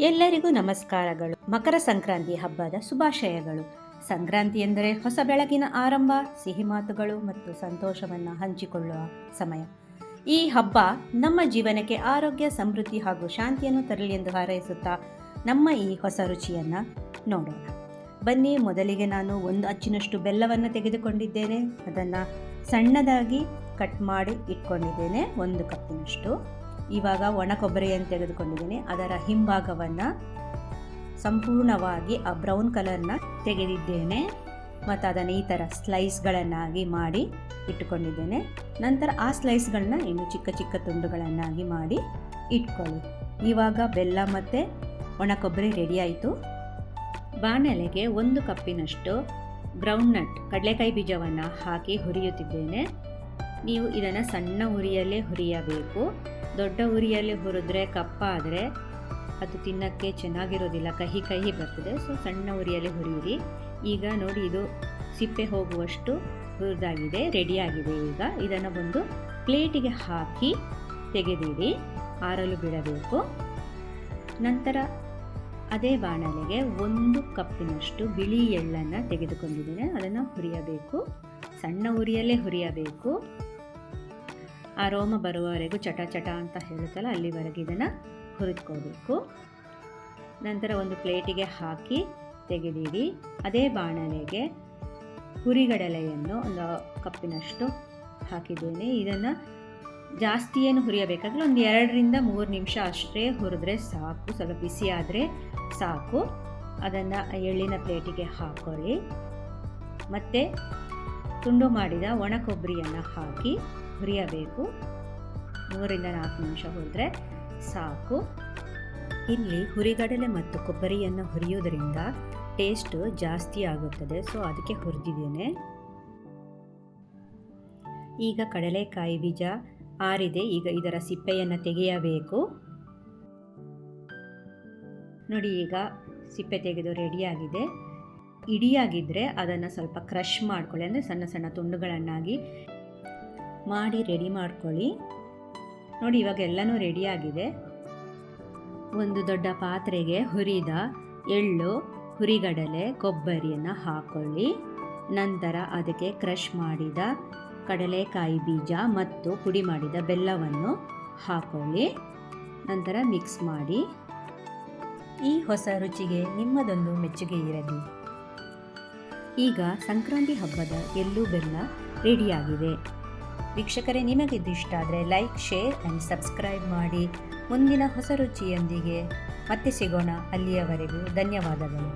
ಎಲ್ಲರಿಗೂ ನಮಸ್ಕಾರಗಳು. ಮಕರ ಸಂಕ್ರಾಂತಿ ಹಬ್ಬದ ಶುಭಾಶಯಗಳು. ಸಂಕ್ರಾಂತಿ ಎಂದರೆ ಹೊಸ ಬೆಳಗಿನ ಆರಂಭ, ಸಿಹಿ ಮಾತುಗಳು ಮತ್ತು ಸಂತೋಷವನ್ನು ಹಂಚಿಕೊಳ್ಳುವ ಸಮಯ. ಈ ಹಬ್ಬ ನಮ್ಮ ಜೀವನಕ್ಕೆ ಆರೋಗ್ಯ, ಸಮೃದ್ಧಿ ಹಾಗೂ ಶಾಂತಿಯನ್ನು ತರಲಿ ಎಂದು ಹಾರೈಸುತ್ತಾ ನಮ್ಮ ಈ ಹೊಸ ರುಚಿಯನ್ನು ನೋಡೋಣ. ಬನ್ನಿ, ಮೊದಲಿಗೆ ನಾನು 1 ಅಚ್ಚಿನಷ್ಟು ಬೆಲ್ಲವನ್ನು ತೆಗೆದುಕೊಂಡಿದ್ದೇನೆ. ಅದನ್ನು ಸಣ್ಣದಾಗಿ ಕಟ್ ಮಾಡಿ ಇಟ್ಕೊಂಡಿದ್ದೇನೆ, 1 ಕಪ್ಪಿನಷ್ಟು. ಇವಾಗ ಒಣ ಕೊಬ್ಬರಿಯನ್ನು ತೆಗೆದುಕೊಂಡಿದ್ದೇನೆ. ಅದರ ಹಿಂಭಾಗವನ್ನು ಸಂಪೂರ್ಣವಾಗಿ ಆ ಬ್ರೌನ್ ಕಲರ್ನ ತೆಗೆದಿದ್ದೇನೆ ಮತ್ತು ಅದನ್ನು ಈ ಥರ ಸ್ಲೈಸ್ಗಳನ್ನಾಗಿ ಮಾಡಿ ಇಟ್ಟುಕೊಂಡಿದ್ದೇನೆ. ನಂತರ ಆ ಸ್ಲೈಸ್ಗಳನ್ನ ಇನ್ನು ಚಿಕ್ಕ ಚಿಕ್ಕ ತುಂಡುಗಳನ್ನಾಗಿ ಮಾಡಿ ಇಟ್ಕೊಳ್ಳಿ. ಇವಾಗ ಬೆಲ್ಲ ಮತ್ತು ಒಣ ಕೊಬ್ಬರಿ ರೆಡಿ ಆಯಿತು. ಬಾಣಲೆಗೆ 1 ಕಪ್ಪಿನಷ್ಟು ಗ್ರೌಂಡ್ನಟ್ ಕಡಲೆಕಾಯಿ ಬೀಜವನ್ನು ಹಾಕಿ ಹುರಿಯುತ್ತಿದ್ದೇನೆ. ನೀವು ಇದನ್ನು ಸಣ್ಣ ಉರಿಯಲ್ಲೇ ಹುರಿಯಬೇಕು. ದೊಡ್ಡ ಉರಿಯಲ್ಲಿ ಹುರಿದ್ರೆ ಕಪ್ಪಾದರೆ ಅದು ತಿನ್ನೋಕ್ಕೆ ಚೆನ್ನಾಗಿರೋದಿಲ್ಲ, ಕಹಿ ಕಹಿ ಬರ್ತದೆ. ಸೊ ಸಣ್ಣ ಉರಿಯಲ್ಲಿ ಹುರಿಯಿರಿ. ಈಗ ನೋಡಿ, ಇದು ಸಿಪ್ಪೆ ಹೋಗುವಷ್ಟು ಹುರಿದಾಗಿದೆ, ರೆಡಿಯಾಗಿದೆ. ಈಗ ಇದನ್ನು ಒಂದು ಪ್ಲೇಟಿಗೆ ಹಾಕಿ ತೆಗೆದಿಡಿ, ಆರಲು ಬಿಡಬೇಕು. ನಂತರ ಅದೇ ಬಾಣಲೆಗೆ 1 ಕಪ್ಪಿನಷ್ಟು ಬಿಳಿ ಎಳ್ಳನ್ನು ತೆಗೆದುಕೊಂಡಿದ್ದೇನೆ. ಅದನ್ನು ಹುರಿಯಬೇಕು, ಸಣ್ಣ ಉರಿಯಲ್ಲೇ ಹುರಿಯಬೇಕು. ಅರೋಮ ಬರುವವರೆಗೂ ಚಟ ಚಟ ಅಂತ ಹೇಳುತ್ತಲ್ಲ, ಅಲ್ಲಿವರೆಗೆ ಇದನ್ನು ಹುರಿದ್ಕೋಬೇಕು. ನಂತರ ಒಂದು ಪ್ಲೇಟಿಗೆ ಹಾಕಿ ತೆಗೆದಿಡಿ. ಅದೇ ಬಾಣಲೆಗೆ ಹುರಿಗಡಲೆಯನ್ನು 1 ಕಪ್ಪಿನಷ್ಟು ಹಾಕಿದ್ದೇನೆ. ಇದನ್ನು ಜಾಸ್ತಿ ಏನು ಹುರಿಯಬೇಕಾದ್ರೆ ಒಂದು 2ರಿಂದ 3 ನಿಮಿಷ ಅಷ್ಟೇ ಹುರಿದ್ರೆ ಸಾಕು, ಸ್ವಲ್ಪ ಬಿಸಿ ಆದರೆ ಸಾಕು. ಅದನ್ನು ಎಳ್ಳಿನ ಪ್ಲೇಟಿಗೆ ಹಾಕೊಳ್ಳಿ. ಮತ್ತು ತುಂಡು ಮಾಡಿದ ಒಣ ಕೊಬ್ಬರಿಯನ್ನು ಹಾಕಿ ಹುರಿಯಬೇಕು. 3ರಿಂದ 4 ನಿಮಿಷ ಹುರಿದ್ರೆ ಸಾಕು. ಇಲ್ಲಿ ಹುರಿಗಡಲೆ ಮತ್ತು ಕೊಬ್ಬರಿಯನ್ನು ಹುರಿಯೋದ್ರಿಂದ ಟೇಸ್ಟು ಜಾಸ್ತಿ ಆಗುತ್ತದೆ, ಸೊ ಅದಕ್ಕೆ ಹುರಿದಿದ್ದೇನೆ. ಈಗ ಕಡಲೆಕಾಯಿ ಬೀಜ ಆರಿದೆ. ಈಗ ಇದರ ಸಿಪ್ಪೆಯನ್ನು ತೆಗೆಯಬೇಕು. ನೋಡಿ, ಈಗ ಸಿಪ್ಪೆ ತೆಗೆದು ರೆಡಿಯಾಗಿದೆ. ಇಡಿಯಾಗಿದ್ದರೆ ಅದನ್ನು ಸ್ವಲ್ಪ ಕ್ರಷ್ ಮಾಡ್ಕೊಳ್ಳಿ, ಅಂದರೆ ಸಣ್ಣ ಸಣ್ಣ ತುಂಡುಗಳನ್ನಾಗಿ ಮಾಡಿ ರೆಡಿ ಮಾಡ್ಕೊಳ್ಳಿ. ನೋಡಿ, ಇವಾಗ ಎಲ್ಲನೂ ರೆಡಿಯಾಗಿದೆ. ಒಂದು ದೊಡ್ಡ ಪಾತ್ರೆಗೆ ಹುರಿದ ಎಳ್ಳು, ಹುರಿಗಡಲೆ, ಕೊಬ್ಬರಿಯನ್ನು ಹಾಕ್ಕೊಳ್ಳಿ. ನಂತರ ಅದಕ್ಕೆ ಕ್ರಷ್ ಮಾಡಿದ ಕಡಲೆಕಾಯಿ ಬೀಜ ಮತ್ತು ಪುಡಿ ಮಾಡಿದ ಬೆಲ್ಲವನ್ನು ಹಾಕ್ಕೊಳ್ಳಿ. ನಂತರ ಮಿಕ್ಸ್ ಮಾಡಿ. ಈ ಹೊಸ ರುಚಿಗೆ ನಿಮ್ಮದೊಂದು ಮೆಚ್ಚುಗೆ ಇರಲಿ. ಈಗ ಸಂಕ್ರಾಂತಿ ಹಬ್ಬದ ಎಳ್ಳು ಬೆಲ್ಲ ರೆಡಿಯಾಗಿದೆ. ವೀಕ್ಷಕರೇ, ನಿಮಗಿದು ಇಷ್ಟ ಆದರೆ ಲೈಕ್, ಶೇರ್ ಆ್ಯಂಡ್ ಸಬ್ಸ್ಕ್ರೈಬ್ ಮಾಡಿ. ಮುಂದಿನ ಹೊಸ ರುಚಿಯೊಂದಿಗೆ ಮತ್ತೆ ಸಿಗೋಣ. ಅಲ್ಲಿಯವರೆಗೂ ಧನ್ಯವಾದಗಳು.